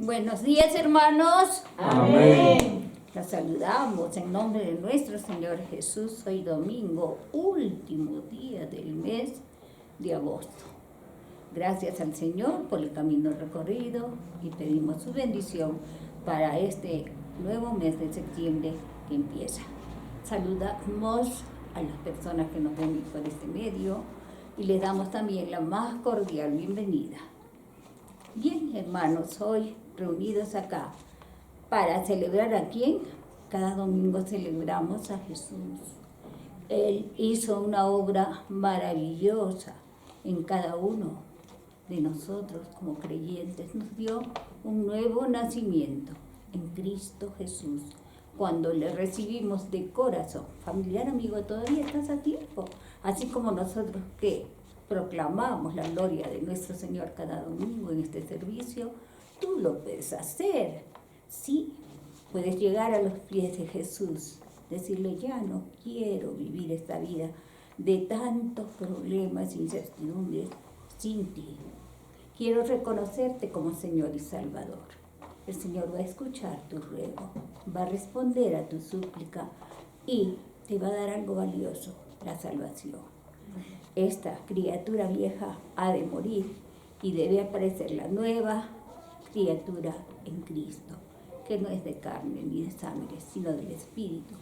Buenos días, hermanos. Amén. Los saludamos en nombre de nuestro Señor Jesús. Hoy domingo, último día del mes de agosto. Gracias al Señor por el camino recorrido y pedimos su bendición para este nuevo mes de septiembre que empieza. Saludamos a las personas que nos ven por este medio y les damos también la más cordial bienvenida. Bien, hermanos, hoy reunidos acá para celebrar a quién. Cada domingo celebramos a Jesús. Él hizo una obra maravillosa en cada uno de nosotros como creyentes. Nos dio un nuevo nacimiento en Cristo Jesús. Cuando le recibimos de corazón, familiar, amigo, todavía estás a tiempo. Así como nosotros que proclamamos la gloria de nuestro Señor cada domingo en este servicio, tú lo puedes hacer. Sí, puedes llegar a los pies de Jesús, decirle: ya no quiero vivir esta vida de tantos problemas, incertidumbres sin ti. Quiero reconocerte como Señor y Salvador. El Señor va a escuchar tu ruego, va a responder a tu súplica y te va a dar algo valioso, la salvación. Esta criatura vieja ha de morir y debe aparecer la nueva criatura en Cristo, que no es de carne ni de sangre, sino del Espíritu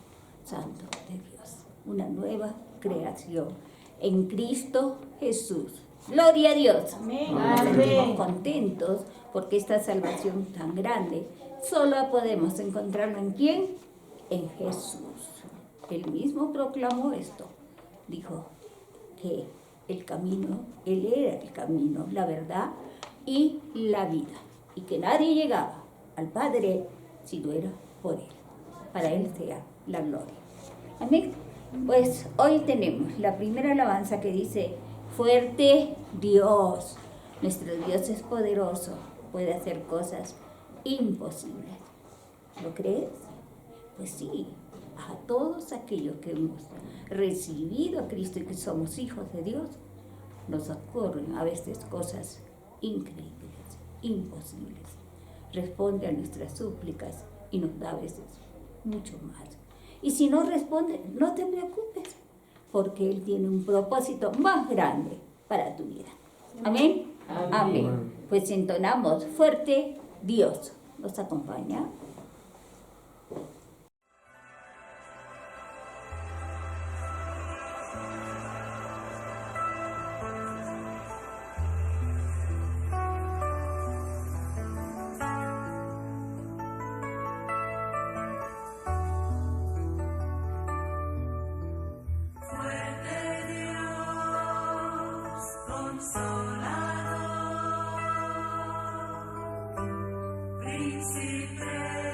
Santo de Dios. Una nueva creación en Cristo Jesús. ¡Gloria a Dios! Amén. Estamos contentos porque esta salvación tan grande solo podemos encontrarla en ¿quién? En Jesús. Él mismo proclamó esto. Dijo que el camino, Él era el camino, la verdad y la vida. Y que nadie llegaba al Padre si no era por Él. Para Él sea la gloria. Amén. Pues hoy tenemos la primera alabanza que dice: fuerte Dios. Nuestro Dios es poderoso, puede hacer cosas imposibles. ¿Lo crees? Pues sí, a todos aquellos que hemos recibido a Cristo y que somos hijos de Dios, nos ocurren a veces cosas increíbles, imposibles. Responde a nuestras súplicas y nos da a veces mucho más. Y si no responde, no te preocupes, porque Él tiene un propósito más grande para tu vida. Amén. Amén. Amén. Pues entonamos fuerte Dios. ¿Nos acompaña? Príncipe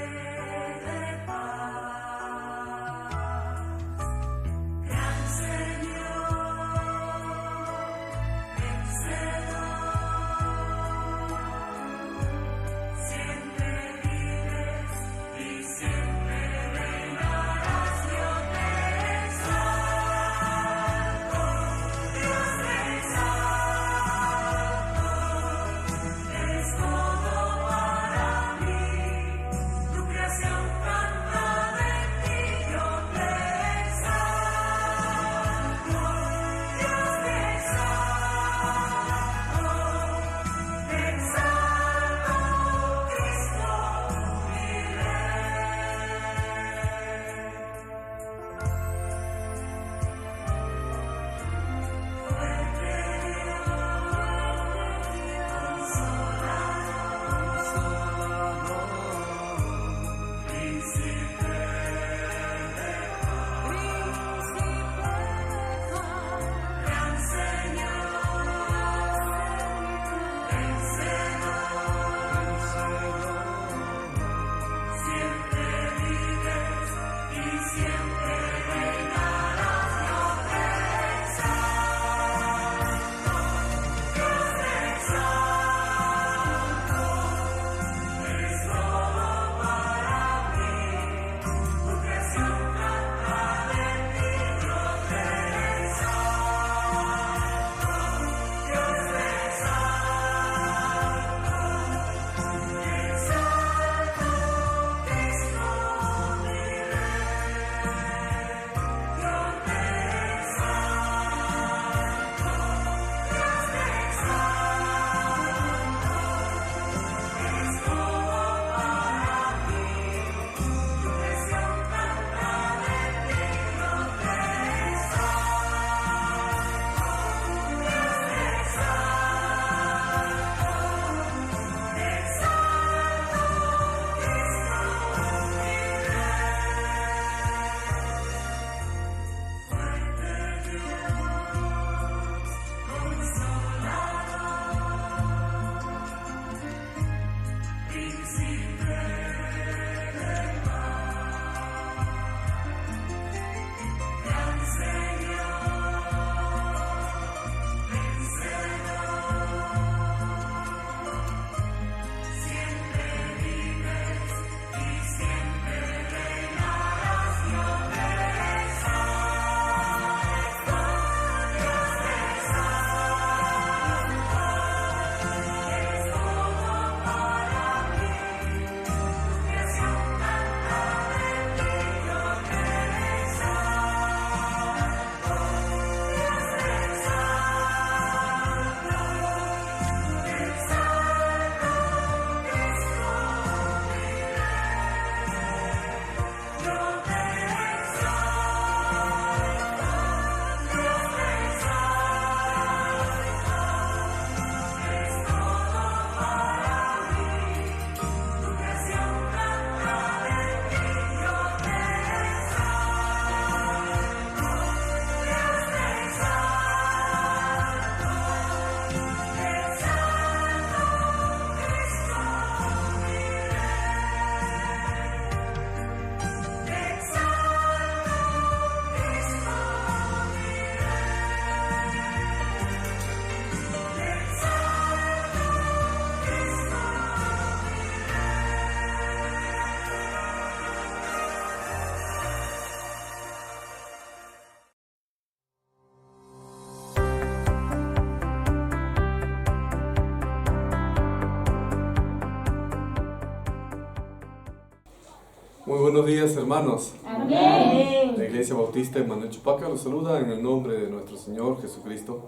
Buenos días, hermanos. Amén. La Iglesia Bautista Emmanuel Chupaca los saluda en el nombre de nuestro Señor Jesucristo,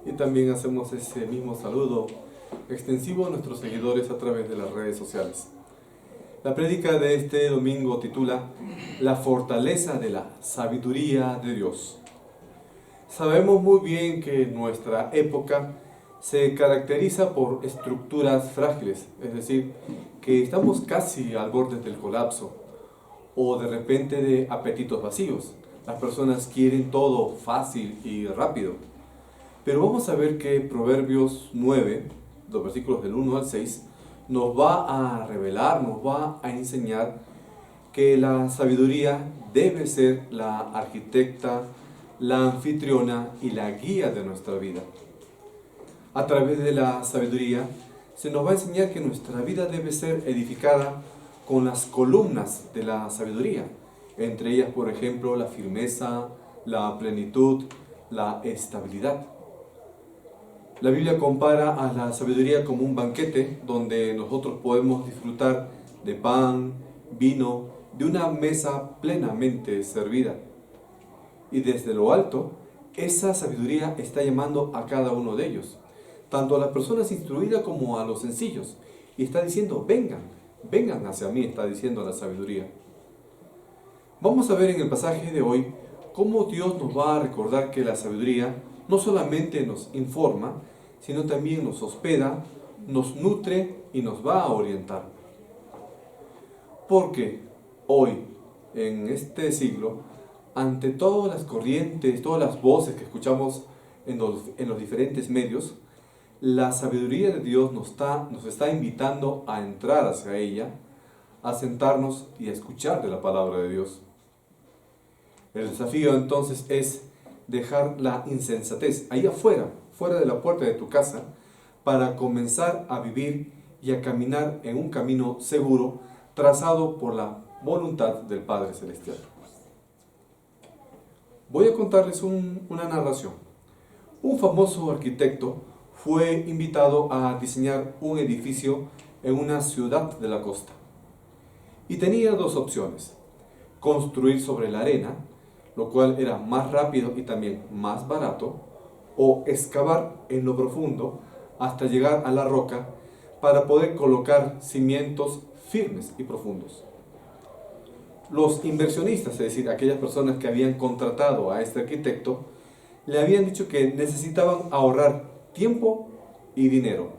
y también hacemos ese mismo saludo extensivo a nuestros seguidores a través de las redes sociales. La prédica de este domingo titula La fortaleza de la sabiduría de Dios. Sabemos muy bien que nuestra época se caracteriza por estructuras frágiles, es decir, que estamos casi al borde del colapso o de repente de apetitos vacíos. Las personas quieren todo fácil y rápido. Pero vamos a ver que Proverbios 9, los versículos del 1 al 6, nos va a revelar, nos va a enseñar que la sabiduría debe ser la arquitecta, la anfitriona y la guía de nuestra vida. A través de la sabiduría se nos va a enseñar que nuestra vida debe ser edificada con las columnas de la sabiduría, entre ellas, por ejemplo, la firmeza, la plenitud, la estabilidad. La Biblia compara a la sabiduría como un banquete donde nosotros podemos disfrutar de pan, vino, de una mesa plenamente servida. Y desde lo alto, esa sabiduría está llamando a cada uno de ellos, tanto a las personas instruidas como a los sencillos, y está diciendo, vengan hacia mí, está diciendo la sabiduría. Vamos a ver en el pasaje de hoy cómo Dios nos va a recordar que la sabiduría no solamente nos informa, sino también nos hospeda, nos nutre y nos va a orientar. Porque hoy, en este siglo, ante todas las corrientes, todas las voces que escuchamos en los diferentes medios, la sabiduría de Dios nos está invitando a entrar hacia ella, a sentarnos y a escuchar de la palabra de Dios. El desafío entonces es dejar la insensatez ahí afuera, fuera de la puerta de tu casa, para comenzar a vivir y a caminar en un camino seguro trazado por la voluntad del Padre Celestial. Voy a contarles una narración. Un famoso arquitecto fue invitado a diseñar un edificio en una ciudad de la costa. Y tenía dos opciones: construir sobre la arena, lo cual era más rápido y también más barato, o excavar en lo profundo hasta llegar a la roca para poder colocar cimientos firmes y profundos. Los inversionistas, es decir, aquellas personas que habían contratado a este arquitecto, le habían dicho que necesitaban ahorrar tiempo y dinero.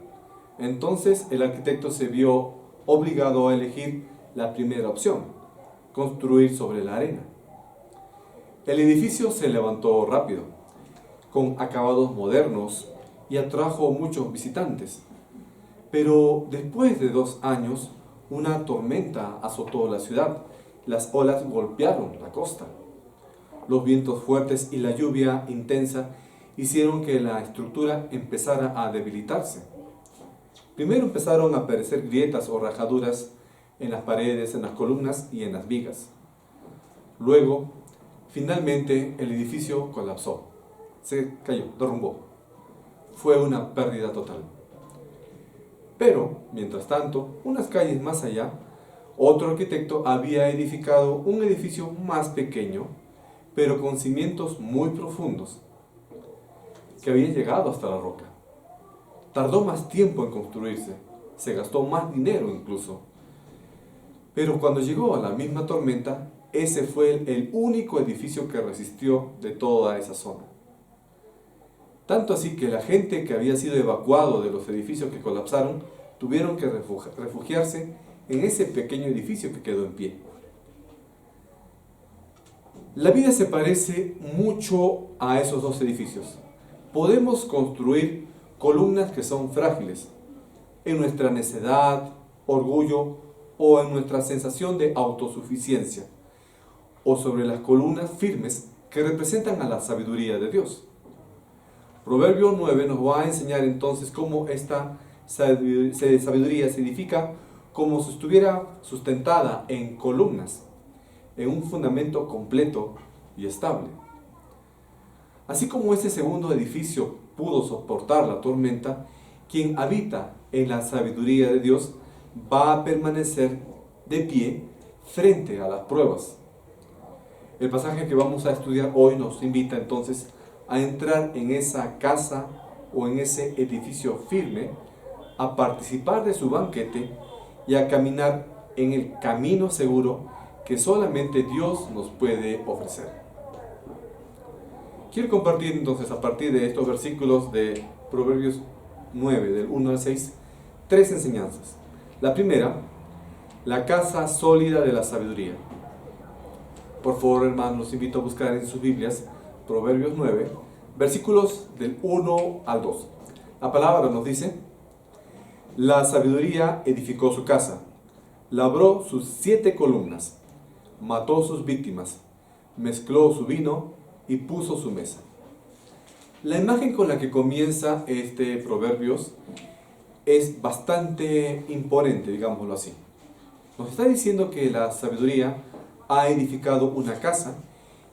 Entonces el arquitecto se vio obligado a elegir la primera opción: construir sobre la arena. El edificio se levantó rápido, con acabados modernos, y atrajo muchos visitantes. Pero después de 2 años, una tormenta azotó la ciudad. Las olas golpearon la costa. Los vientos fuertes y la lluvia intensa hicieron que la estructura empezara a debilitarse. Primero empezaron a aparecer grietas o rajaduras en las paredes, en las columnas y en las vigas. Luego, finalmente, el edificio colapsó. Se cayó, derrumbó. Fue una pérdida total. Pero, mientras tanto, unas calles más allá, otro arquitecto había edificado un edificio más pequeño, pero con cimientos muy profundos, que habían llegado hasta la roca. Tardó más tiempo en construirse, se gastó más dinero incluso. Pero cuando llegó a la misma tormenta, ese fue el único edificio que resistió de toda esa zona. Tanto así que la gente que había sido evacuado de los edificios que colapsaron tuvieron que refugiarse en ese pequeño edificio que quedó en pie. La vida se parece mucho a esos dos edificios. Podemos construir columnas que son frágiles en nuestra necedad, orgullo o en nuestra sensación de autosuficiencia, o sobre las columnas firmes que representan a la sabiduría de Dios. Proverbio 9 nos va a enseñar entonces cómo esta sabiduría se edifica como si estuviera sustentada en columnas, en un fundamento completo y estable. Así como ese segundo edificio pudo soportar la tormenta, quien habita en la sabiduría de Dios va a permanecer de pie frente a las pruebas. El pasaje que vamos a estudiar hoy nos invita entonces a entrar en esa casa o en ese edificio firme, a participar de su banquete y a caminar en el camino seguro que solamente Dios nos puede ofrecer. Quiero compartir entonces a partir de estos versículos de Proverbios 9, del 1 al 6, 3 enseñanzas. La primera, la casa sólida de la sabiduría. Por favor, hermanos, los invito a buscar en sus Biblias Proverbios 9, versículos del 1 al 2. La palabra nos dice: la sabiduría edificó su casa, labró sus 7 columnas, mató sus víctimas, mezcló su vino y puso su mesa. La imagen con la que comienza este Proverbios es bastante imponente, digámoslo así. Nos está diciendo que la sabiduría ha edificado una casa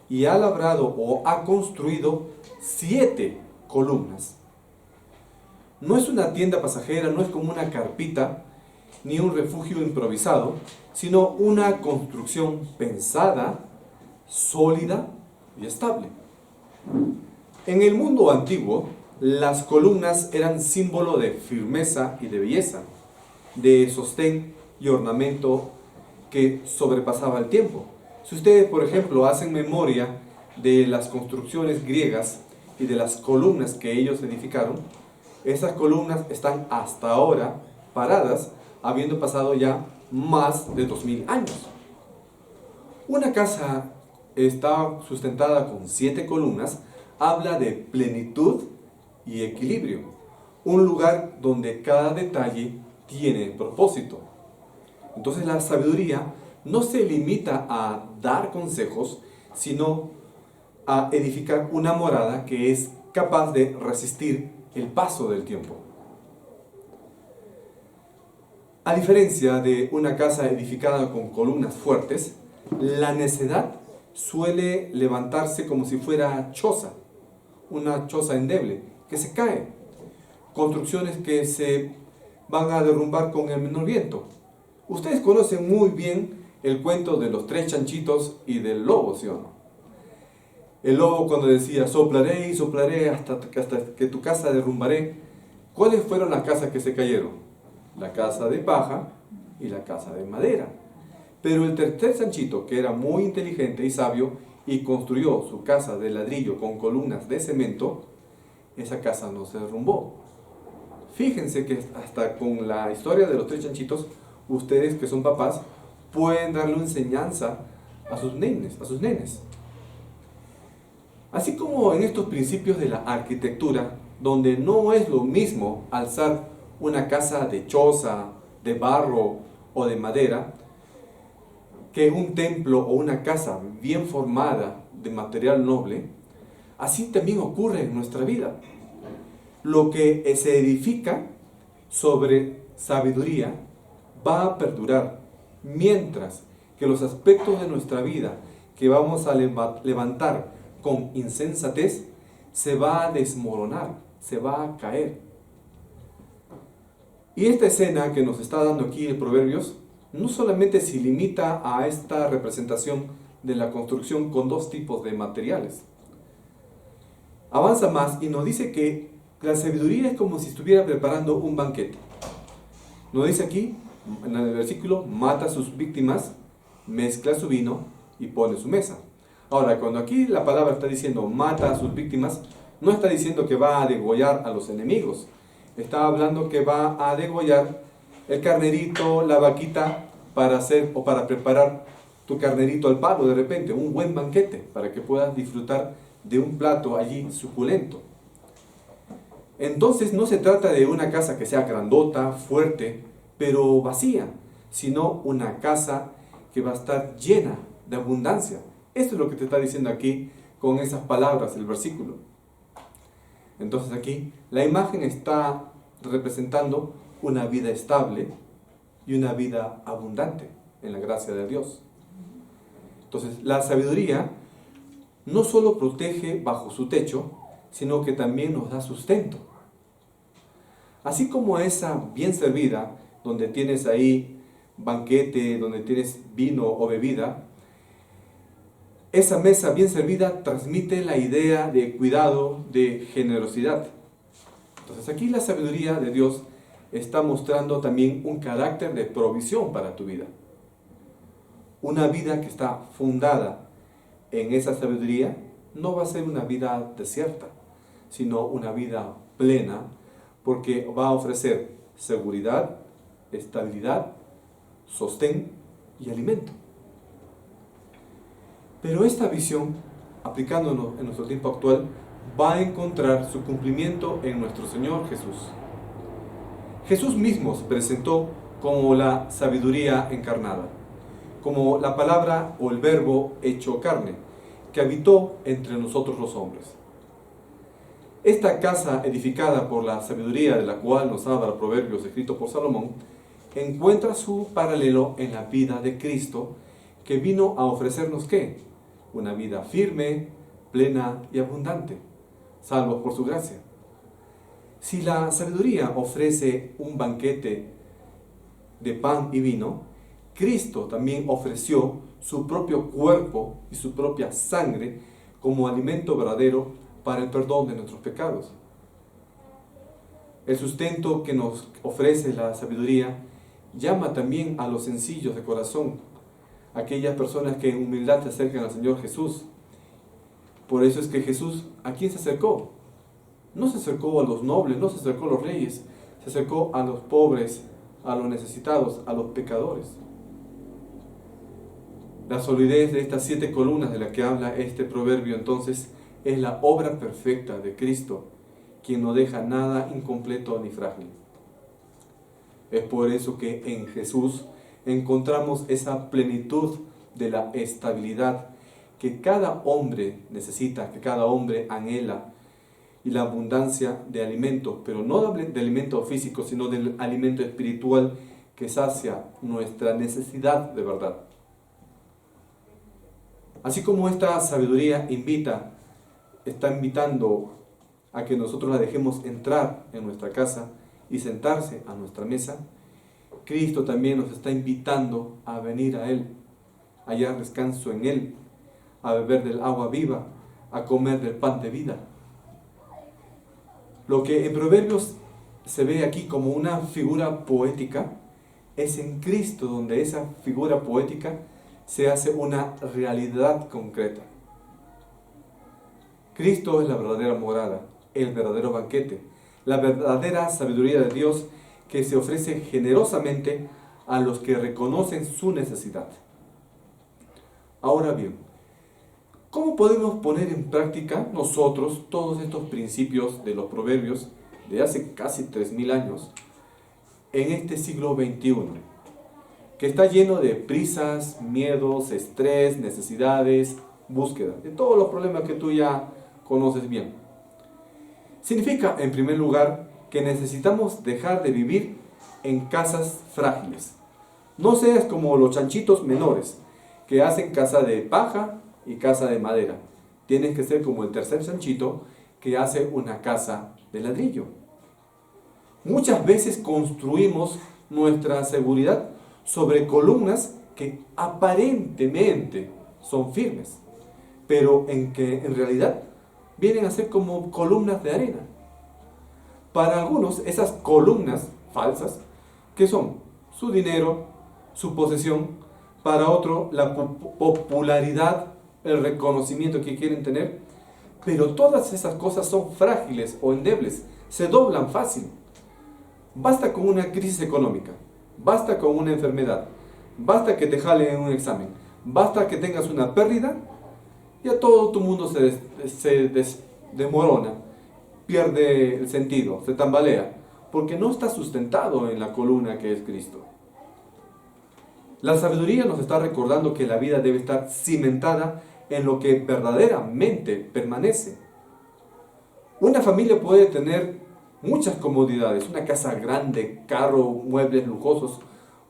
y ha labrado o ha construido 7 columnas. No es una tienda pasajera, no es como una carpita, ni un refugio improvisado, sino una construcción pensada, sólida y estable. En el mundo antiguo, las columnas eran símbolo de firmeza y de belleza, de sostén y ornamento que sobrepasaba el tiempo. Si ustedes, por ejemplo, hacen memoria de las construcciones griegas y de las columnas que ellos edificaron, esas columnas están hasta ahora paradas, habiendo pasado ya más de 2000 años. Una casa está sustentada con 7 columnas, habla de plenitud y equilibrio, un lugar donde cada detalle tiene propósito. Entonces la sabiduría no se limita a dar consejos, sino a edificar una morada que es capaz de resistir el paso del tiempo. A diferencia de una casa edificada con columnas fuertes, la necedad suele levantarse como si fuera choza, una choza endeble, que se cae. Construcciones que se van a derrumbar con el menor viento. Ustedes conocen muy bien el cuento de los 3 chanchitos y del lobo, ¿sí o no? El lobo, cuando decía soplaré y soplaré hasta que tu casa derrumbaré, ¿cuáles fueron las casas que se cayeron? La casa de paja y la casa de madera. Pero el tercer chanchito, que era muy inteligente y sabio y construyó su casa de ladrillo con columnas de cemento, esa casa no se derrumbó. Fíjense que hasta con la historia de los 3 chanchitos, ustedes que son papás pueden darle enseñanza a sus nenes. Así como en estos principios de la arquitectura, donde no es lo mismo alzar una casa de choza, de barro o de madera, que un templo o una casa bien formada de material noble, así también ocurre en nuestra vida. Lo que se edifica sobre sabiduría va a perdurar, mientras que los aspectos de nuestra vida que vamos a levantar con insensatez se va a desmoronar, se va a caer. Y esta escena que nos está dando aquí el Proverbios no solamente se limita a esta representación de la construcción con 2 tipos de materiales. Avanza más y nos dice que la sabiduría es como si estuviera preparando un banquete. Nos dice aquí, en el versículo, mata a sus víctimas, mezcla su vino y pone su mesa. Ahora, cuando aquí la palabra está diciendo mata a sus víctimas, no está diciendo que va a degollar a los enemigos. Está hablando que va a degollar el carnerito, la vaquita, para hacer o para preparar tu carnerito al palo de repente, un buen banquete, para que puedas disfrutar de un plato allí suculento. Entonces no se trata de una casa que sea grandota, fuerte, pero vacía, sino una casa que va a estar llena de abundancia. Esto es lo que te está diciendo aquí con esas palabras el versículo. Entonces aquí la imagen está representando una vida estable y una vida abundante en la gracia de Dios. Entonces la sabiduría no solo protege bajo su techo, sino que también nos da sustento. Así como esa bien servida, donde tienes ahí banquete donde tienes vino o bebida, esa mesa bien servida transmite la idea de cuidado, de generosidad. Entonces aquí la sabiduría de Dios está mostrando también un carácter de provisión para tu vida. Una vida que está fundada en esa sabiduría no va a ser una vida desierta, sino una vida plena, porque va a ofrecer seguridad, estabilidad, sostén y alimento. Pero esta visión, aplicándonos en nuestro tiempo actual, va a encontrar su cumplimiento en nuestro Señor Jesús. Jesús mismo se presentó como la sabiduría encarnada, como la palabra o el verbo hecho carne, que habitó entre nosotros los hombres. Esta casa edificada por la sabiduría de la cual nos habla Proverbios escrito por Salomón, encuentra su paralelo en la vida de Cristo, que vino a ofrecernos ¿qué? Una vida firme, plena y abundante, salvos por su gracia. Si la sabiduría ofrece un banquete de pan y vino, Cristo también ofreció su propio cuerpo y su propia sangre como alimento verdadero para el perdón de nuestros pecados. El sustento que nos ofrece la sabiduría llama también a los sencillos de corazón, aquellas personas que en humildad se acercan al Señor Jesús. Por eso es que Jesús, ¿a quién se acercó? No se acercó a los nobles, no se acercó a los reyes, se acercó a los pobres, a los necesitados, a los pecadores. La solidez de estas 7 columnas de las que habla este proverbio entonces es la obra perfecta de Cristo, quien no deja nada incompleto ni frágil. Es por eso que en Jesús encontramos esa plenitud de la estabilidad que cada hombre necesita, que cada hombre anhela, y la abundancia de alimentos, pero no de alimento físico, sino del alimento espiritual que sacia nuestra necesidad de verdad. Así como esta sabiduría está invitando a que nosotros la dejemos entrar en nuestra casa y sentarse a nuestra mesa, Cristo también nos está invitando a venir a Él, a hallar descanso en Él, a beber del agua viva, a comer del pan de vida. Lo que en Proverbios se ve aquí como una figura poética, es en Cristo donde esa figura poética se hace una realidad concreta. Cristo es la verdadera morada, el verdadero banquete, la verdadera sabiduría de Dios que se ofrece generosamente a los que reconocen su necesidad. Ahora bien, ¿cómo podemos poner en práctica nosotros todos estos principios de los proverbios de hace casi 3000 años en este siglo XXI, que está lleno de prisas, miedos, estrés, necesidades, búsqueda, de todos los problemas que tú ya conoces bien? Significa, en primer lugar, que necesitamos dejar de vivir en casas frágiles. No seas como los chanchitos menores, que hacen casa de paja y casa de madera. Tienes que ser como el tercer chanchito, que hace una casa de ladrillo. Muchas veces construimos nuestra seguridad sobre columnas que aparentemente son firmes, pero en realidad vienen a ser como columnas de arena. Para algunos, esas columnas falsas, ¿qué son? Su dinero, su posesión. Para otro, la popularidad, el reconocimiento que quieren tener. Pero todas esas cosas son frágiles o endebles, se doblan fácil. Basta con una crisis económica, basta con una enfermedad, basta que te jalen en un examen, basta que tengas una pérdida, ya todo tu mundo se desmorona, pierde el sentido, se tambalea, porque no está sustentado en la columna que es Cristo. La sabiduría nos está recordando que la vida debe estar cimentada en lo que verdaderamente permanece. Una familia puede tener muchas comodidades, una casa grande, carro, muebles lujosos,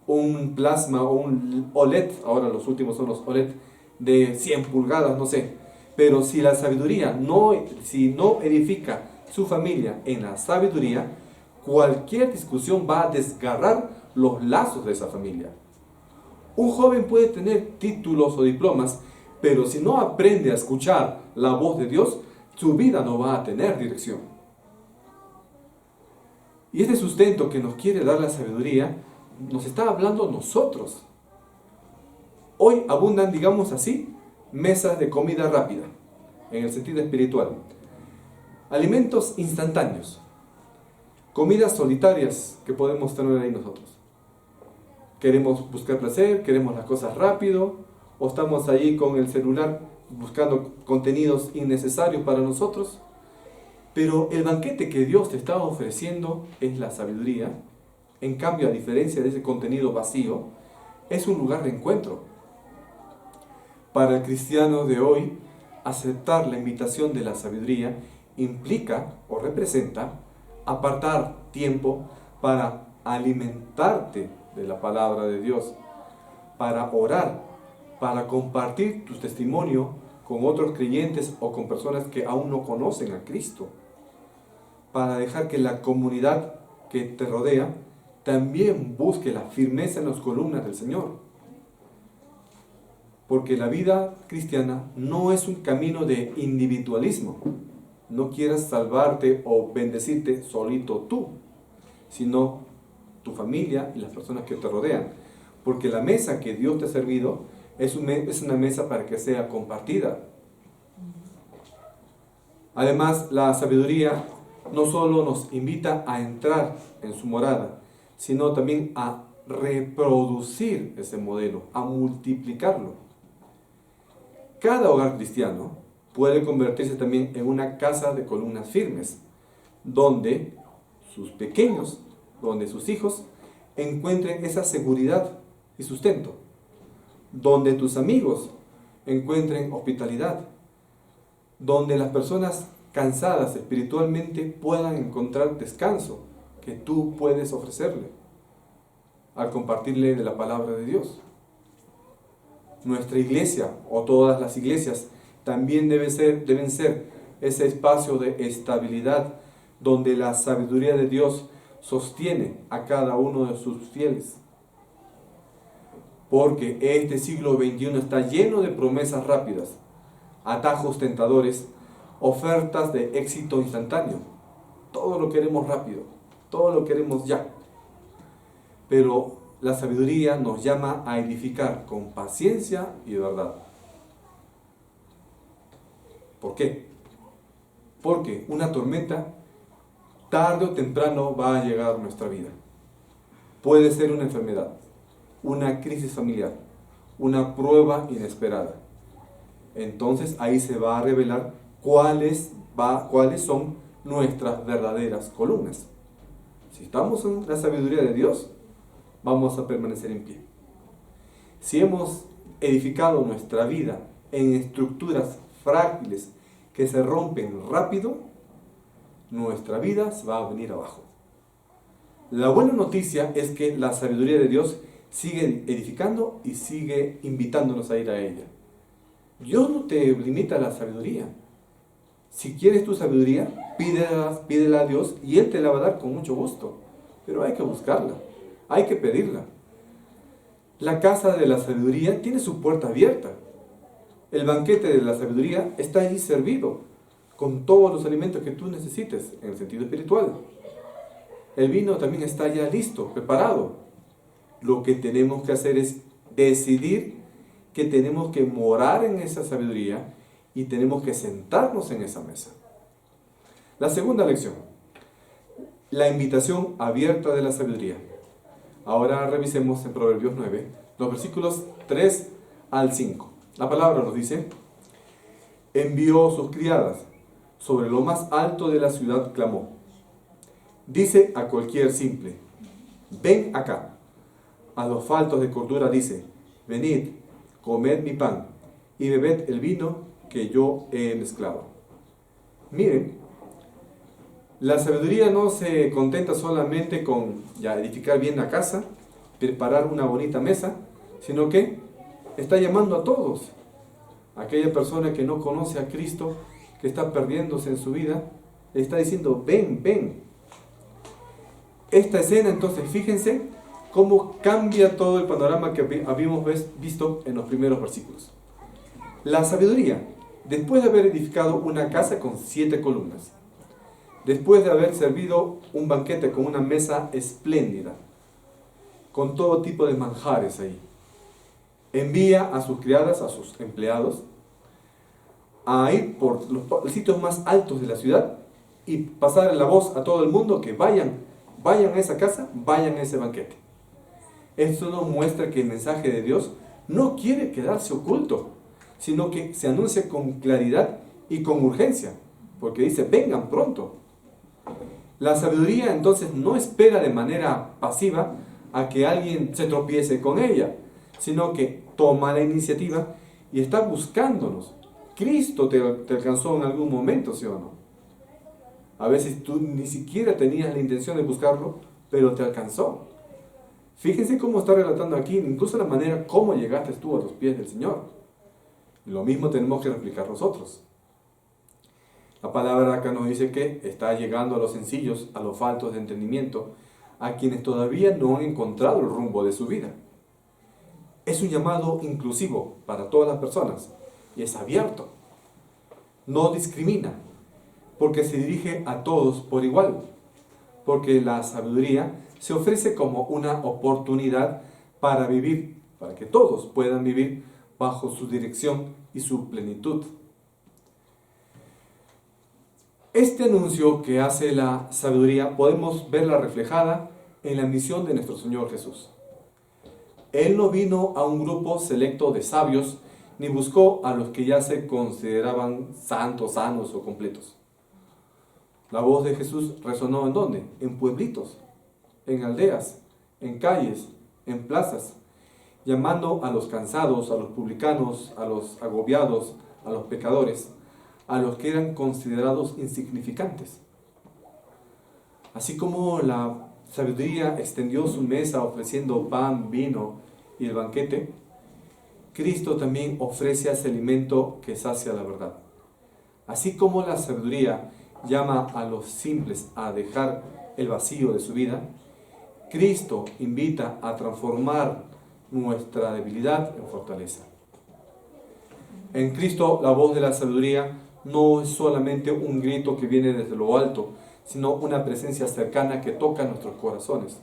un plasma o un OLED, ahora los últimos son los OLED de 100 pulgadas, no sé. Pero si la sabiduría no edifica su familia en la sabiduría, cualquier discusión va a desgarrar los lazos de esa familia. Un joven puede tener títulos o diplomas, pero si no aprende a escuchar la voz de Dios, su vida no va a tener dirección. Y este sustento que nos quiere dar la sabiduría, nos está hablando nosotros. Hoy abundan, digamos así, mesas de comida rápida, en el sentido espiritual. Alimentos instantáneos. Comidas solitarias que podemos tener ahí nosotros. Queremos buscar placer, queremos las cosas rápido, o estamos allí con el celular buscando contenidos innecesarios para nosotros. Pero el banquete que Dios te está ofreciendo es la sabiduría. En cambio, a diferencia de ese contenido vacío, es un lugar de encuentro. Para el cristiano de hoy, aceptar la invitación de la sabiduría implica o representa apartar tiempo para alimentarte de la palabra de Dios, para orar, para compartir tu testimonio con otros creyentes o con personas que aún no conocen a Cristo, para dejar que la comunidad que te rodea también busque la firmeza en las columnas del Señor. Porque la vida cristiana no es un camino de individualismo. No quieras salvarte o bendecirte solito tú, sino tu familia y las personas que te rodean. Porque la mesa que Dios te ha servido es una mesa para que sea compartida. Además, la sabiduría no solo nos invita a entrar en su morada, sino también a reproducir ese modelo, a multiplicarlo. Cada hogar cristiano puede convertirse también en una casa de columnas firmes, donde sus pequeños, donde sus hijos encuentren esa seguridad y sustento, donde tus amigos encuentren hospitalidad, donde las personas cansadas espiritualmente puedan encontrar descanso que tú puedes ofrecerle al compartirle de la palabra de Dios. Nuestra iglesia, o todas las iglesias, también deben ser ese espacio de estabilidad donde la sabiduría de Dios sostiene a cada uno de sus fieles. Porque este siglo XXI está lleno de promesas rápidas, atajos tentadores, ofertas de éxito instantáneo. Todo lo queremos rápido, todo lo queremos ya. Pero la sabiduría nos llama a edificar con paciencia y verdad. ¿Por qué? Porque una tormenta tarde o temprano va a llegar a nuestra vida. Puede ser una enfermedad, una crisis familiar, una prueba inesperada. Entonces ahí se va a revelar cuáles son nuestras verdaderas columnas. Si estamos en la sabiduría de Dios, vamos a permanecer en pie. Si hemos edificado nuestra vida en estructuras frágiles que se rompen rápido, nuestra vida se va a venir abajo. La buena noticia es que la sabiduría de Dios sigue edificando y sigue invitándonos a ir a ella. Dios no te limita a la sabiduría. Si quieres tu sabiduría, pídela a Dios y Él te la va a dar con mucho gusto. Pero hay que buscarla, hay que pedirla. La casa de la sabiduría tiene su puerta abierta. El banquete de la sabiduría está allí servido con todos los alimentos que tú necesites en el sentido espiritual. El vino también está ya listo, preparado. Lo que tenemos que hacer es decidir que tenemos que morar en esa sabiduría y tenemos que sentarnos en esa mesa. La segunda lección, la invitación abierta de la sabiduría. Ahora revisemos en Proverbios 9, los versículos 3 al 5. La palabra nos dice: envió sus criadas, sobre lo más alto de la ciudad clamó. Dice a cualquier simple: ven acá. A los faltos de cordura dice: venid, comed mi pan y bebed el vino que yo he mezclado. Miren, la sabiduría no se contenta solamente con ya edificar bien la casa, preparar una bonita mesa, sino que está llamando a todos. Aquella persona que no conoce a Cristo, que está perdiéndose en su vida, le está diciendo: ven, ven. Esta escena, entonces, fíjense cómo cambia todo el panorama que habíamos visto en los primeros versículos. La sabiduría, después de haber edificado una casa con 7 columnas, después de haber servido un banquete con una mesa espléndida, con todo tipo de manjares ahí, envía a sus criadas, a sus empleados, a ir por los sitios más altos de la ciudad y pasar la voz a todo el mundo que vayan a esa casa, vayan a ese banquete. Esto nos muestra que el mensaje de Dios no quiere quedarse oculto, sino que se anuncia con claridad y con urgencia, porque dice, vengan pronto. La sabiduría entonces no espera de manera pasiva a que alguien se tropiece con ella, sino que toma la iniciativa y está buscándonos. Cristo te alcanzó en algún momento, ¿sí o no? A veces tú ni siquiera tenías la intención de buscarlo, pero te alcanzó. Fíjense cómo está relatando aquí, incluso la manera cómo llegaste tú a los pies del Señor. Lo mismo tenemos que replicar nosotros. La palabra acá nos dice que está llegando a los sencillos, a los faltos de entendimiento, a quienes todavía no han encontrado el rumbo de su vida. Es un llamado inclusivo para todas las personas y es abierto. No discrimina, porque se dirige a todos por igual, porque la sabiduría se ofrece como una oportunidad para vivir, para que todos puedan vivir bajo su dirección y su plenitud. Este anuncio que hace la sabiduría podemos verla reflejada en la misión de nuestro Señor Jesús. Él no vino a un grupo selecto de sabios, ni buscó a los que ya se consideraban santos, sanos o completos. La voz de Jesús resonó ¿en dónde? En pueblitos, en aldeas, en calles, en plazas, llamando a los cansados, a los publicanos, a los agobiados, a los pecadores, a los que eran considerados insignificantes. Así como la sabiduría extendió su mesa ofreciendo pan, vino y el banquete, Cristo también ofrece ese alimento que sacia la verdad. Así como la sabiduría llama a los simples a dejar el vacío de su vida, Cristo invita a transformar nuestra debilidad en fortaleza. En Cristo la voz de la sabiduría no es solamente un grito que viene desde lo alto, sino una presencia cercana que toca nuestros corazones.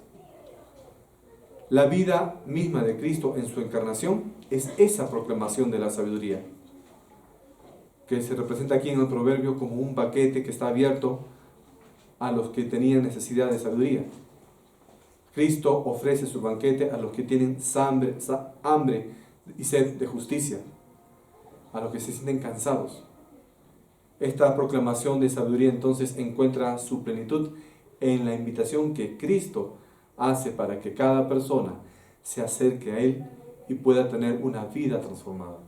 La vida misma de Cristo en su encarnación es esa proclamación de la sabiduría, que se representa aquí en el proverbio como un paquete que está abierto a los que tenían necesidad de sabiduría. Cristo ofrece su banquete a los que tienen hambre y sed de justicia, a los que se sienten cansados. Esta proclamación de sabiduría entonces encuentra su plenitud en la invitación que Cristo hace para que cada persona se acerque a Él y pueda tener una vida transformada.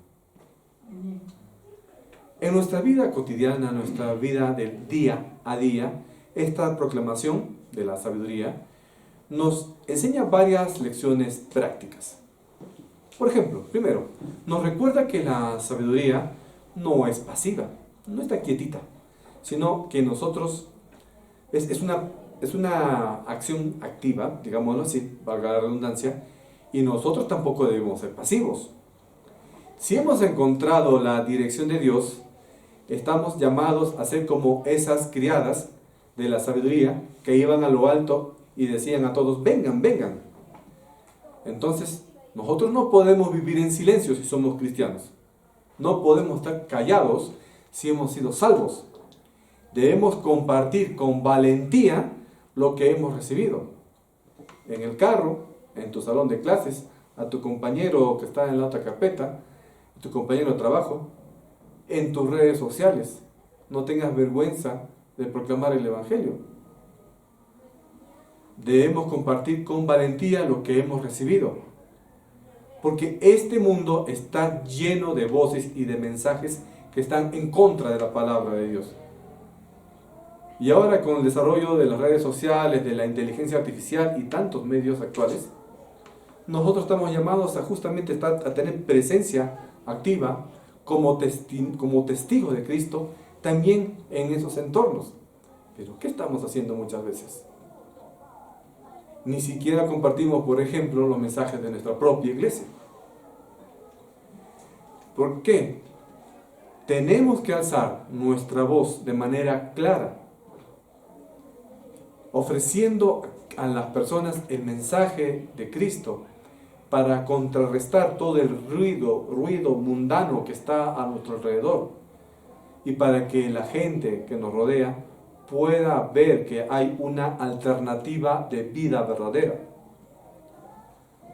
En nuestra vida cotidiana, nuestra vida del día a día, esta proclamación de la sabiduría nos enseña varias lecciones prácticas. Por ejemplo, primero, nos recuerda que la sabiduría no es pasiva, no está quietita, sino que nosotros es una acción activa, digámoslo así, valga la redundancia, y nosotros tampoco debemos ser pasivos. Si hemos encontrado la dirección de Dios, estamos llamados a ser como esas criadas de la sabiduría que iban a lo alto y decían a todos, vengan, vengan. Entonces, nosotros no podemos vivir en silencio si somos cristianos. No podemos estar callados si hemos sido salvos. Debemos compartir con valentía lo que hemos recibido. En el carro, en tu salón de clases, a tu compañero que está en la otra carpeta, a tu compañero de trabajo, en tus redes sociales. No tengas vergüenza de proclamar el Evangelio. Debemos compartir con valentía lo que hemos recibido, porque este mundo está lleno de voces y de mensajes que están en contra de la palabra de Dios. Y ahora con el desarrollo de las redes sociales, de la inteligencia artificial y tantos medios actuales, nosotros estamos llamados a justamente a tener presencia activa como testigos de Cristo también en esos entornos. Pero ¿qué estamos haciendo muchas veces? ni siquiera compartimos, por ejemplo, los mensajes de nuestra propia iglesia. ¿Por qué? Tenemos que alzar nuestra voz de manera clara, ofreciendo a las personas el mensaje de Cristo para contrarrestar todo el ruido mundano que está a nuestro alrededor y para que la gente que nos rodea pueda ver que hay una alternativa de vida verdadera.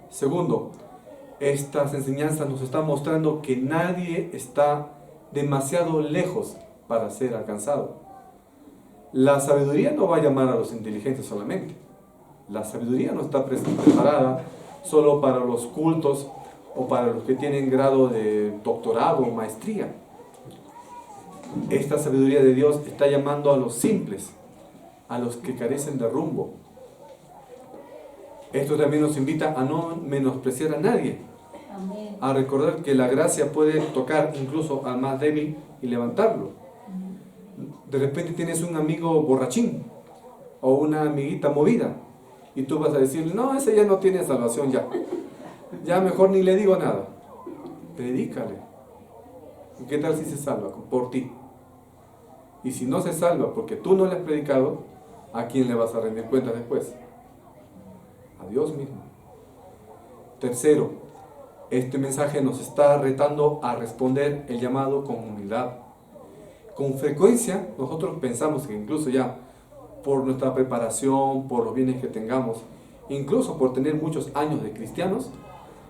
Segundo, estas enseñanzas nos están mostrando que nadie está demasiado lejos para ser alcanzado. La sabiduría no va a llamar a los inteligentes solamente. La sabiduría no está preparada solo para los cultos o para los que tienen grado de doctorado o maestría. Esta sabiduría de Dios está llamando a los simples, a los que carecen de rumbo. Esto también nos invita a no menospreciar a nadie, a recordar que la gracia puede tocar incluso al más débil y levantarlo. De repente tienes un amigo borrachín o una amiguita movida y tú vas a decirle, no, ese ya no tiene salvación ya mejor ni le digo nada. Predícale. ¿Y qué tal si se salva? Por ti. Y si no se salva porque tú no le has predicado, ¿a quién le vas a rendir cuentas después? A Dios mismo. Tercero, este mensaje nos está retando a responder el llamado con humildad. Con frecuencia nosotros pensamos que incluso ya por nuestra preparación, por los bienes que tengamos, incluso por tener muchos años de cristianos,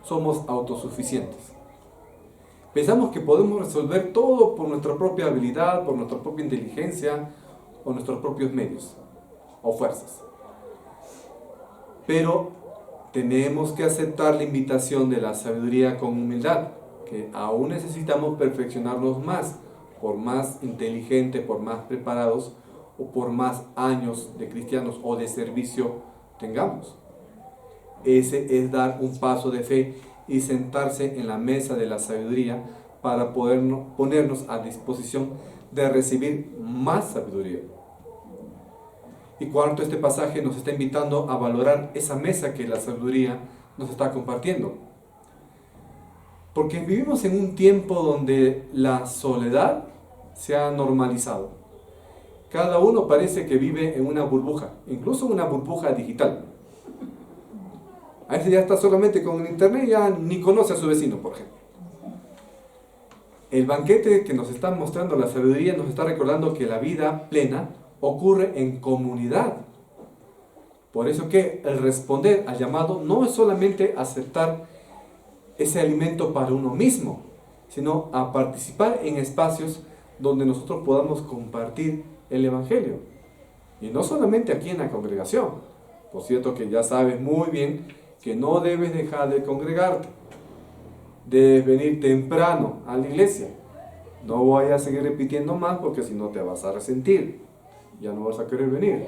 somos autosuficientes. Pensamos que podemos resolver todo por nuestra propia habilidad, por nuestra propia inteligencia o nuestros propios medios o fuerzas. Pero tenemos que aceptar la invitación de la sabiduría con humildad, que aún necesitamos perfeccionarnos más, por más inteligentes, por más preparados o por más años de cristianos o de servicio tengamos. Ese es dar un paso de fe y sentarse en la mesa de la sabiduría para ponernos a disposición de recibir más sabiduría. Y cuarto, este pasaje nos está invitando a valorar esa mesa que la sabiduría nos está compartiendo. Porque vivimos en un tiempo donde la soledad se ha normalizado. Cada uno parece que vive en una burbuja, incluso una burbuja digital. A veces ya está solamente con el internet, ya ni conoce a su vecino, por ejemplo. El banquete que nos está mostrando la sabiduría nos está recordando que la vida plena ocurre en comunidad. Por eso que el responder al llamado no es solamente aceptar ese alimento para uno mismo, sino a participar en espacios donde nosotros podamos compartir el Evangelio. Y no solamente aquí en la congregación. Por cierto que ya sabes muy bien que no debes dejar de congregarte. Debes venir temprano a la iglesia. No voy a seguir repitiendo más porque si no te vas a resentir. Ya no vas a querer venir.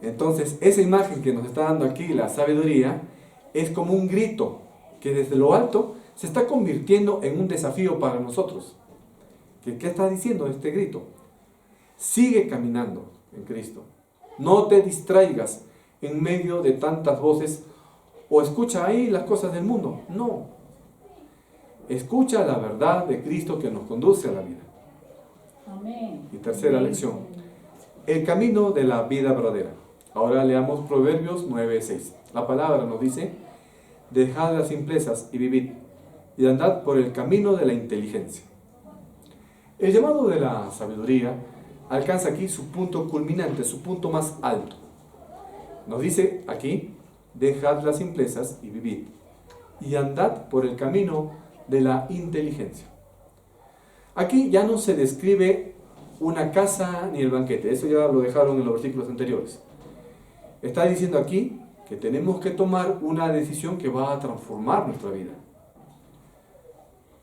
Entonces, esa imagen que nos está dando aquí la sabiduría es como un grito que desde lo alto se está convirtiendo en un desafío para nosotros. ¿Qué está diciendo este grito? Sigue caminando en Cristo. No te distraigas en medio de tantas voces o escucha ahí las cosas del mundo. No. Escucha la verdad de Cristo que nos conduce a la vida. Amén. Y tercera lección. El camino de la vida verdadera. Ahora leamos Proverbios 9:6. La palabra nos dice: dejad las simplezas y vivid, y andad por el camino de la inteligencia. El llamado de la sabiduría alcanza aquí su punto culminante, su punto más alto. Nos dice aquí: dejad las simplezas y vivid, y andad por el camino de la inteligencia. Aquí ya no se describe una casa ni el banquete, eso ya lo dejaron en los versículos anteriores. Está diciendo aquí que tenemos que tomar una decisión que va a transformar nuestra vida.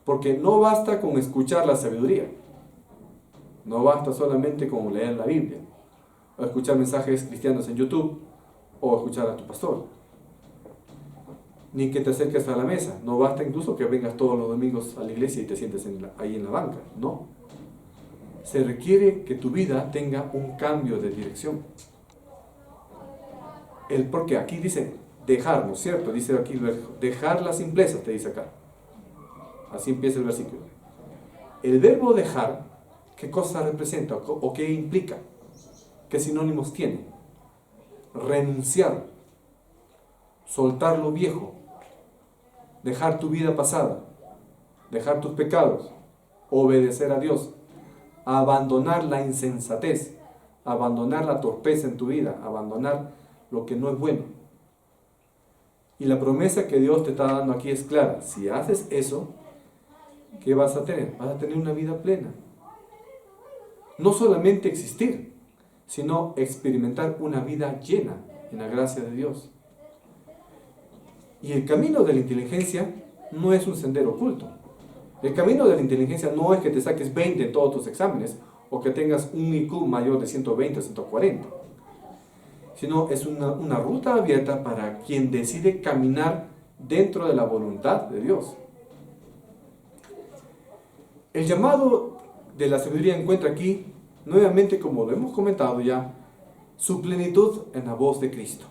Porque no basta con escuchar la sabiduría, no basta solamente con leer la Biblia, o escuchar mensajes cristianos en YouTube, o escuchar a tu pastor, ni que te acerques a la mesa. No basta incluso que vengas todos los domingos a la iglesia y te sientes ahí en la banca. No. Se requiere que tu vida tenga un cambio de dirección. porque aquí dice dejar, ¿no es cierto? Dice aquí el verso, dejar la simpleza, te dice acá. Así empieza el versículo. El verbo dejar, ¿qué cosa representa o qué implica? ¿Qué sinónimos tiene? Renunciar, soltar lo viejo, dejar tu vida pasada, dejar tus pecados, obedecer a Dios, abandonar la insensatez, abandonar la torpeza en tu vida, abandonar lo que no es bueno. Y la promesa que Dios te está dando aquí es clara. Si haces eso, ¿qué vas a tener? Vas a tener una vida plena. No solamente existir, sino experimentar una vida llena en la gracia de Dios. Y el camino de la inteligencia no es un sendero oculto. El camino de la inteligencia no es que te saques 20 en todos tus exámenes o que tengas un IQ mayor de 120 o 140, sino es una ruta abierta para quien decide caminar dentro de la voluntad de Dios. El llamado de la sabiduría encuentra aquí, nuevamente, como lo hemos comentado ya, su plenitud en la voz de Cristo,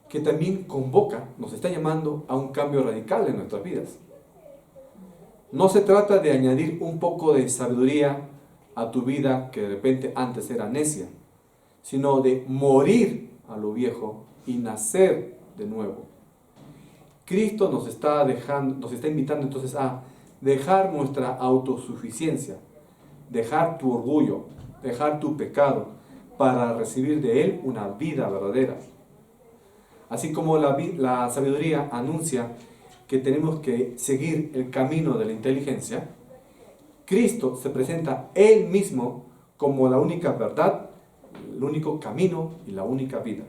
que también convoca, nos está llamando a un cambio radical en nuestras vidas. No se trata de añadir un poco de sabiduría a tu vida que de repente antes era necia, sino de morir a lo viejo y nacer de nuevo. Cristo nos está invitando entonces a dejar nuestra autosuficiencia, dejar tu orgullo, dejar tu pecado, para recibir de Él una vida verdadera. Así como la sabiduría anuncia que tenemos que seguir el camino de la inteligencia, Cristo se presenta Él mismo como la única verdad, el único camino y la única vida.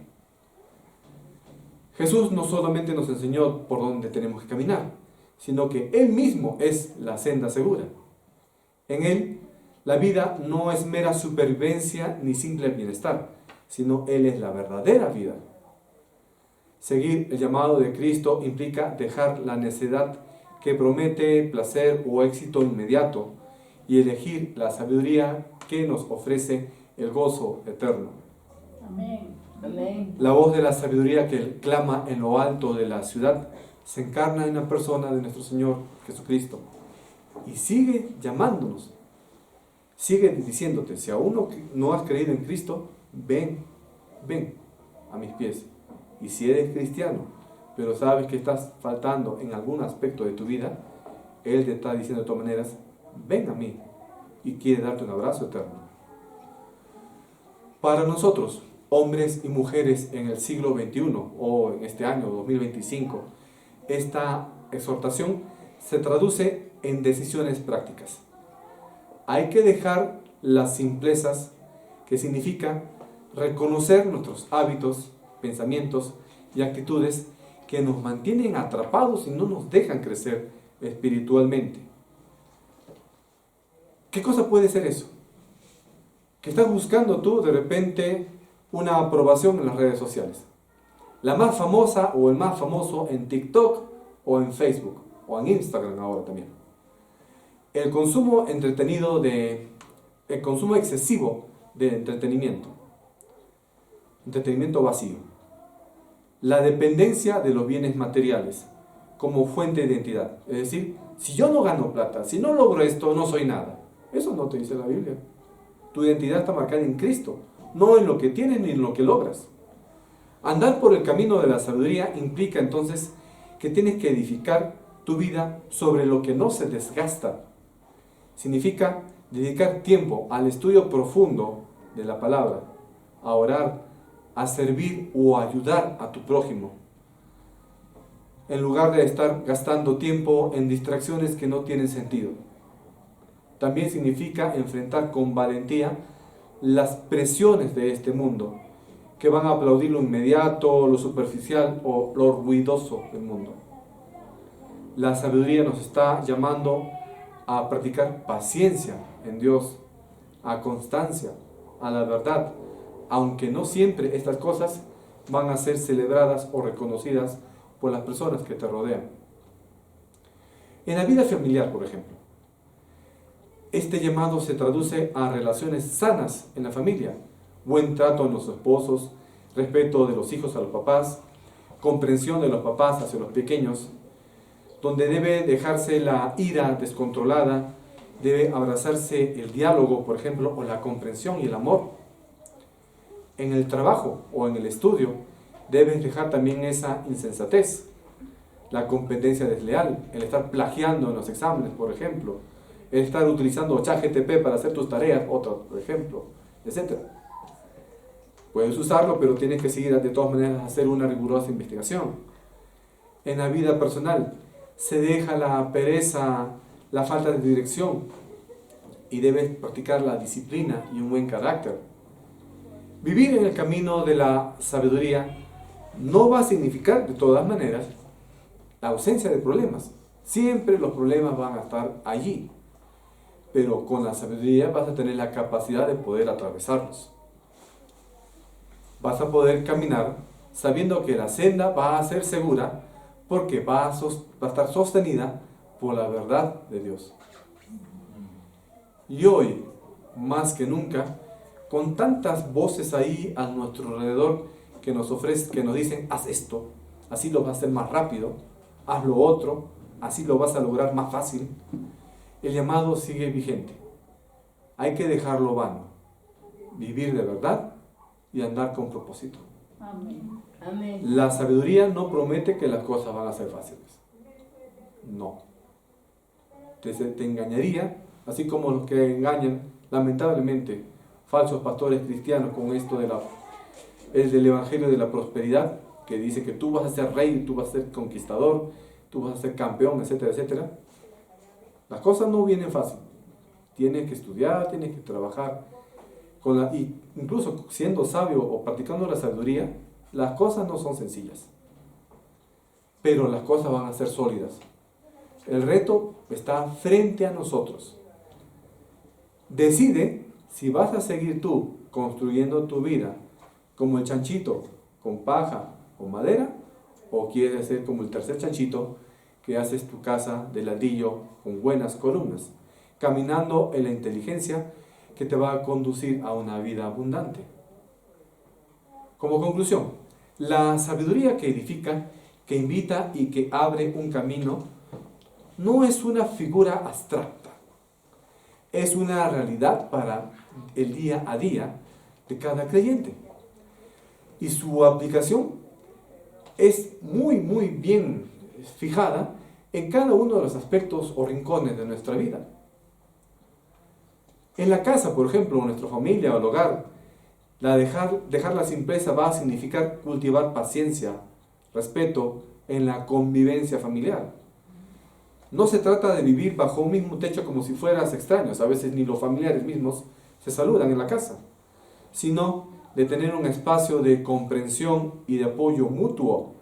Jesús no solamente nos enseñó por dónde tenemos que caminar, sino que Él mismo es la senda segura. En Él, la vida no es mera supervivencia ni simple bienestar, sino Él es la verdadera vida. Seguir el llamado de Cristo implica dejar la necedad que promete placer o éxito inmediato y elegir la sabiduría que nos ofrece el gozo eterno. Amén. Amén. La voz de la sabiduría que clama en lo alto de la ciudad se encarna en la persona de nuestro Señor Jesucristo y sigue llamándonos, sigue diciéndote: si aún no has creído en Cristo, ven a mis pies. Y si eres cristiano, pero sabes que estás faltando en algún aspecto de tu vida, Él te está diciendo de todas maneras: ven a mí, y quiere darte un abrazo eterno. Para nosotros, hombres y mujeres en el siglo XXI, o en este año 2025, esta exhortación se traduce en decisiones prácticas. Hay que dejar las simplezas, que significa reconocer nuestros hábitos, pensamientos y actitudes que nos mantienen atrapados y no nos dejan crecer espiritualmente. ¿Qué cosa puede ser eso? Que estás buscando tú de repente una aprobación en las redes sociales. La más famosa o el más famoso en TikTok o en Facebook o en Instagram ahora también. El consumo excesivo de entretenimiento vacío. La dependencia de los bienes materiales como fuente de identidad. Es decir, si yo no gano plata, si no logro esto, no soy nada. Eso no te dice la Biblia. Tu identidad está marcada en Cristo, no en lo que tienes ni en lo que logras. Andar por el camino de la sabiduría implica entonces que tienes que edificar tu vida sobre lo que no se desgasta. Significa dedicar tiempo al estudio profundo de la palabra, a orar, a servir o a ayudar a tu prójimo, en lugar de estar gastando tiempo en distracciones que no tienen sentido. También significa enfrentar con valentía las presiones de este mundo, que van a aplaudir lo inmediato, lo superficial o lo ruidoso del mundo. La sabiduría nos está llamando a practicar paciencia en Dios, a constancia, a la verdad, aunque no siempre estas cosas van a ser celebradas o reconocidas por las personas que te rodean. En la vida familiar, por ejemplo, este llamado se traduce a relaciones sanas en la familia, buen trato en los esposos, respeto de los hijos a los papás, comprensión de los papás hacia los pequeños, donde debe dejarse la ira descontrolada, debe abrazarse el diálogo, por ejemplo, o la comprensión y el amor. En el trabajo o en el estudio, debes dejar también esa insensatez, la competencia desleal, el estar plagiando en los exámenes, por ejemplo, el estar utilizando ChatGPT para hacer tus tareas, otro ejemplo, etc. Puedes usarlo, pero tienes que seguir de todas maneras a hacer una rigurosa investigación. En la vida personal, se deja la pereza, la falta de dirección, y debes practicar la disciplina y un buen carácter. Vivir en el camino de la sabiduría no va a significar, de todas maneras, la ausencia de problemas. Siempre los problemas van a estar allí, pero con la sabiduría vas a tener la capacidad de poder atravesarlos. Vas a poder caminar sabiendo que la senda va a ser segura, porque va a estar sostenida por la verdad de Dios. Y hoy, más que nunca, con tantas voces ahí a nuestro alrededor que nos dicen, haz esto, así lo vas a hacer más rápido, haz lo otro, así lo vas a lograr más fácil, el llamado sigue vigente. Hay que dejarlo vano, vivir de verdad y andar con propósito. Amén. Amén. La sabiduría no promete que las cosas van a ser fáciles. No. Te engañaría, así como los que engañan, lamentablemente, falsos pastores cristianos con esto del evangelio de la prosperidad, que dice que tú vas a ser rey, tú vas a ser conquistador, tú vas a ser campeón, etcétera, etcétera. Las cosas no vienen fácil. Tienes que estudiar, tienes que trabajar. Y incluso siendo sabio o practicando la sabiduría, las cosas no son sencillas. Pero las cosas van a ser sólidas. El reto está frente a nosotros. Decide si vas a seguir tú construyendo tu vida como el chanchito, con paja o madera, o quieres ser como el tercer chanchito, que haces tu casa de ladrillo con buenas columnas, caminando en la inteligencia que te va a conducir a una vida abundante. Como conclusión, la sabiduría que edifica, que invita y que abre un camino, no es una figura abstracta, es una realidad para el día a día de cada creyente. Y su aplicación es muy bien fijada en cada uno de los aspectos o rincones de nuestra vida. En la casa, por ejemplo, en nuestra familia o el hogar, dejar la simpleza va a significar cultivar paciencia, respeto en la convivencia familiar. No se trata de vivir bajo un mismo techo como si fueras extraños, a veces ni los familiares mismos se saludan en la casa, sino de tener un espacio de comprensión y de apoyo mutuo.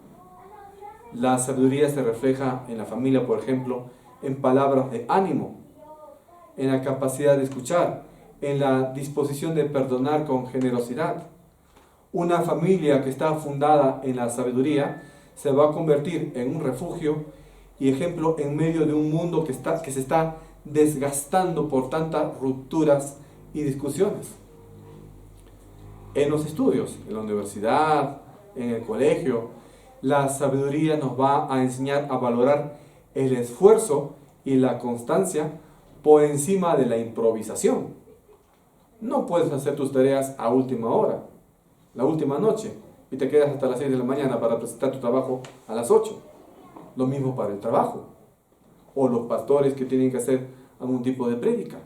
La sabiduría se refleja en la familia, por ejemplo, en palabras de ánimo, en la capacidad de escuchar, en la disposición de perdonar con generosidad. Una familia que está fundada en la sabiduría se va a convertir en un refugio y ejemplo en medio de un mundo que se está desgastando por tantas rupturas y discusiones. En los estudios, en la universidad, en el colegio, la sabiduría nos va a enseñar a valorar el esfuerzo y la constancia por encima de la improvisación. No puedes hacer tus tareas a última hora, la última noche, y te quedas hasta las 6 de la mañana para presentar tu trabajo a las 8. Lo mismo para el trabajo. O los pastores que tienen que hacer algún tipo de prédica.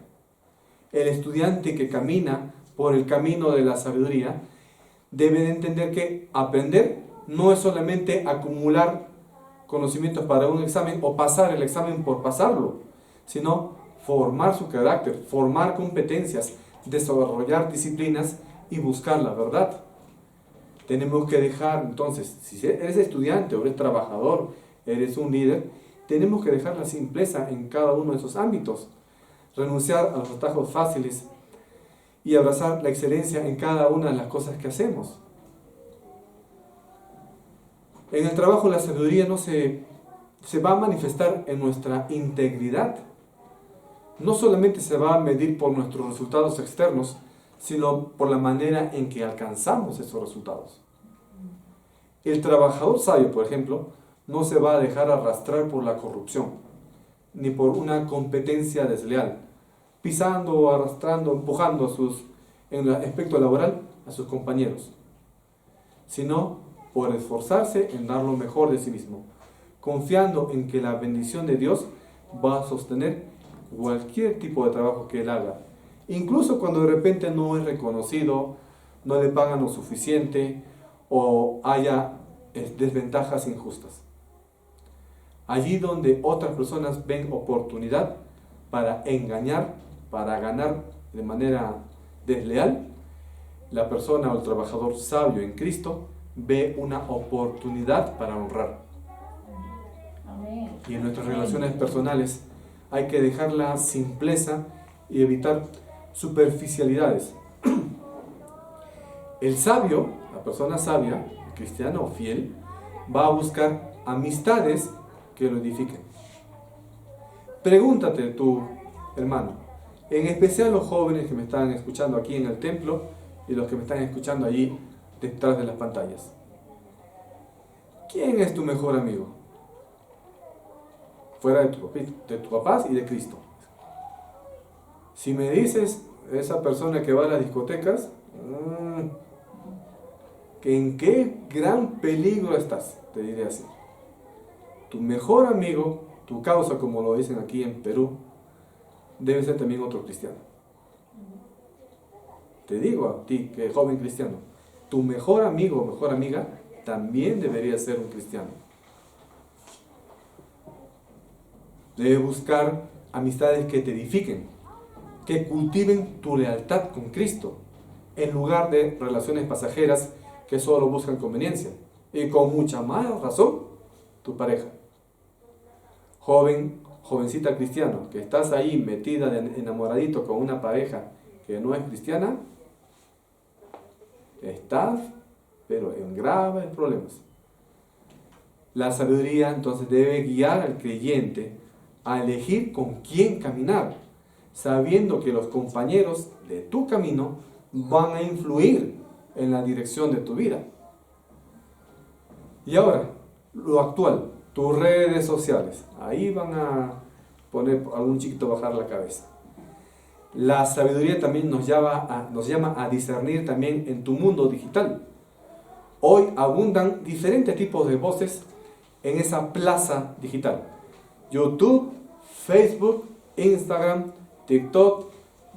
El estudiante que camina por el camino de la sabiduría debe de entender que aprender no es solamente acumular conocimientos para un examen o pasar el examen por pasarlo, sino formar su carácter, formar competencias, desarrollar disciplinas y buscar la verdad. Tenemos que dejar, entonces, si eres estudiante o eres trabajador, eres un líder, tenemos que dejar la simpleza en cada uno de esos ámbitos, renunciar a los atajos fáciles y abrazar la excelencia en cada una de las cosas que hacemos. En el trabajo la sabiduría no se va a manifestar en nuestra integridad. No solamente se va a medir por nuestros resultados externos, sino por la manera en que alcanzamos esos resultados. El trabajador sabio, por ejemplo, no se va a dejar arrastrar por la corrupción, ni por una competencia desleal, pisando, arrastrando, empujando en el aspecto laboral a sus compañeros, sino por esforzarse en dar lo mejor de sí mismo, confiando en que la bendición de Dios va a sostener cualquier tipo de trabajo que él haga, incluso cuando de repente no es reconocido, no le pagan lo suficiente o haya desventajas injustas. Allí donde otras personas ven oportunidad para engañar, para ganar de manera desleal, la persona o el trabajador sabio en Cristo ve una oportunidad para honrar. Amén. Y en nuestras relaciones personales hay que dejar la simpleza y evitar superficialidades. El sabio, la persona sabia, el cristiano o fiel, va a buscar amistades que lo edifiquen. Pregúntate tú, hermano, en especial los jóvenes que me están escuchando aquí en el templo y los que me están escuchando allí detrás de las pantallas. ¿Quién es tu mejor amigo? Fuera de tu papás y de Cristo. Si me dices esa persona que va a las discotecas, ¿en qué gran peligro estás? Te diré así. Tu mejor amigo, tu causa, como lo dicen aquí en Perú, debe ser también otro cristiano. Te digo a ti, que joven cristiano, tu mejor amigo o mejor amiga también debería ser un cristiano. Debe buscar amistades que te edifiquen, que cultiven tu lealtad con Cristo, en lugar de relaciones pasajeras que solo buscan conveniencia. Y con mucha más razón, tu pareja. Jovencita cristiano, que estás ahí metida de enamoradito con una pareja que no es cristiana, estás, pero en graves problemas. La sabiduría entonces debe guiar al creyente a elegir con quién caminar, sabiendo que los compañeros de tu camino van a influir en la dirección de tu vida. Y ahora, lo actual, tus redes sociales, ahí van a poner a algún chiquito bajar la cabeza. La sabiduría también nos llama a discernir también en tu mundo digital. Hoy abundan diferentes tipos de voces en esa plaza digital. YouTube, Facebook, Instagram, TikTok,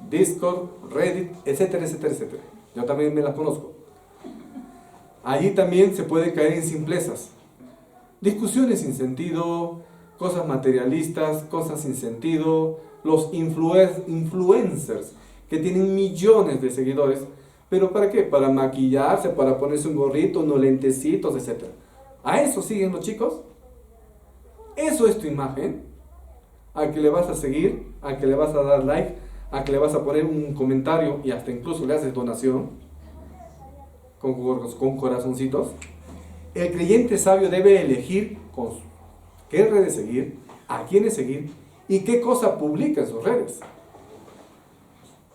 Discord, Reddit, etcétera, etcétera, etcétera. Yo también me las conozco. Allí también se puede caer en simplezas. Discusiones sin sentido, cosas materialistas, cosas sin sentido, los influencers que tienen millones de seguidores, pero ¿para qué? Para maquillarse, para ponerse un gorrito, unos lentecitos, etc. ¿A eso siguen los chicos? ¿Eso es tu imagen? ¿A que le vas a seguir? ¿A que le vas a dar like? ¿A que le vas a poner un comentario y hasta incluso le haces donación? Con corazoncitos. El creyente sabio debe elegir qué redes seguir, a quiénes seguir y qué cosa publica en sus redes.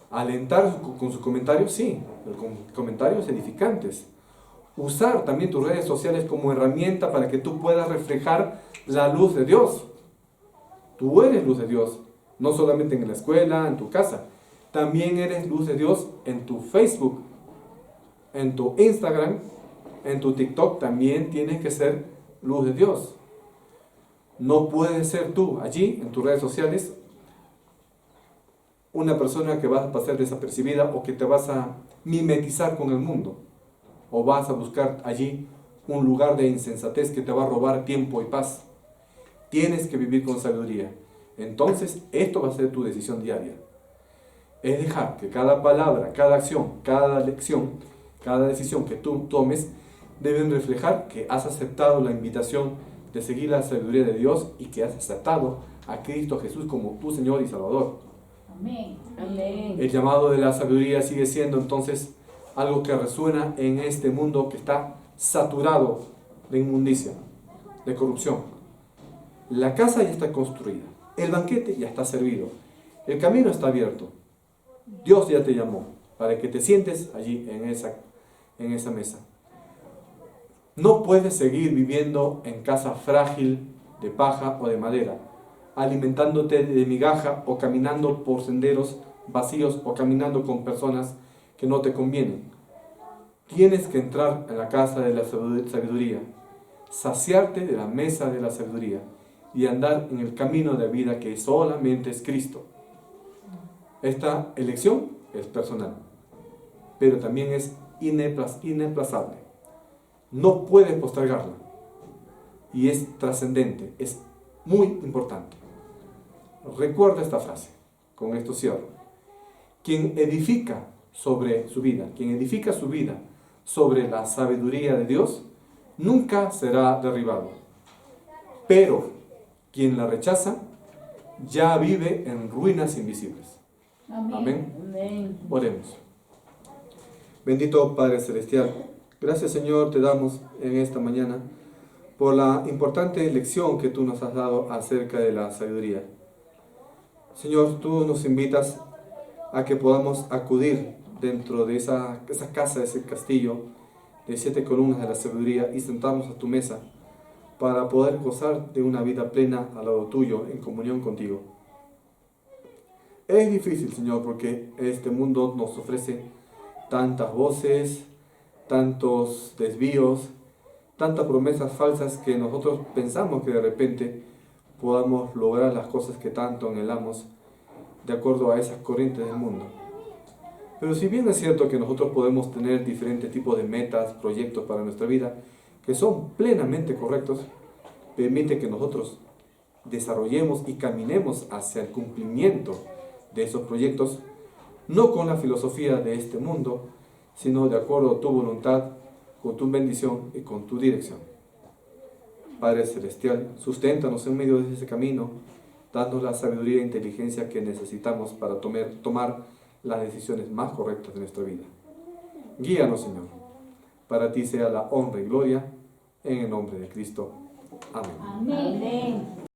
Alentar con sus comentarios, sí, con comentarios edificantes. Usar también tus redes sociales como herramienta para que tú puedas reflejar la luz de Dios. Tú eres luz de Dios, no solamente en la escuela, en tu casa. También eres luz de Dios en tu Facebook, en tu Instagram, en tu TikTok. También tienes que ser luz de Dios. No puedes ser tú allí, en tus redes sociales, una persona que vas a pasar desapercibida o que te vas a mimetizar con el mundo. O vas a buscar allí un lugar de insensatez que te va a robar tiempo y paz. Tienes que vivir con sabiduría. Entonces, esto va a ser tu decisión diaria. Es dejar que cada palabra, cada acción, cada lección, cada decisión que tú tomes deben reflejar que has aceptado la invitación de seguir la sabiduría de Dios y que has aceptado a Cristo Jesús como tu Señor y Salvador. Amén. Amén. El llamado de la sabiduría sigue siendo entonces algo que resuena en este mundo que está saturado de inmundicia, de corrupción. La casa ya está construida, el banquete ya está servido, el camino está abierto. Dios ya te llamó para que te sientes allí en esa mesa. No puedes seguir viviendo en casa frágil de paja o de madera, alimentándote de migaja o caminando por senderos vacíos o caminando con personas que no te convienen. Tienes que entrar en la casa de la sabiduría, saciarte de la mesa de la sabiduría y andar en el camino de vida que solamente es Cristo. Esta elección es personal, pero también es inaplazable. No puedes postergarla y es trascendente, es muy importante. Recuerda esta frase, con esto cierro. Quien edifica sobre su vida, quien edifica su vida sobre la sabiduría de Dios, nunca será derribado. Pero quien la rechaza, ya vive en ruinas invisibles. Amén. Amén. Oremos. Bendito Padre Celestial, gracias Señor te damos en esta mañana por la importante lección que tú nos has dado acerca de la sabiduría. Señor, tú nos invitas a que podamos acudir dentro de esa casa, ese castillo de 7 columnas de la sabiduría y sentarnos a tu mesa para poder gozar de una vida plena al lado tuyo, en comunión contigo. Es difícil, Señor, porque este mundo nos ofrece tantas voces, tantos desvíos, tantas promesas falsas que nosotros pensamos que de repente podamos lograr las cosas que tanto anhelamos de acuerdo a esas corrientes del mundo. Pero si bien es cierto que nosotros podemos tener diferentes tipos de metas, proyectos para nuestra vida, que son plenamente correctos, permite que nosotros desarrollemos y caminemos hacia el cumplimiento de esos proyectos, no con la filosofía de este mundo, sino de acuerdo a tu voluntad, con tu bendición y con tu dirección. Padre Celestial, susténtanos en medio de ese camino, dándonos la sabiduría e inteligencia que necesitamos para tomar las decisiones más correctas de nuestra vida. Guíanos, Señor. Para ti sea la honra y gloria, en el nombre de Cristo. Amén. Amén.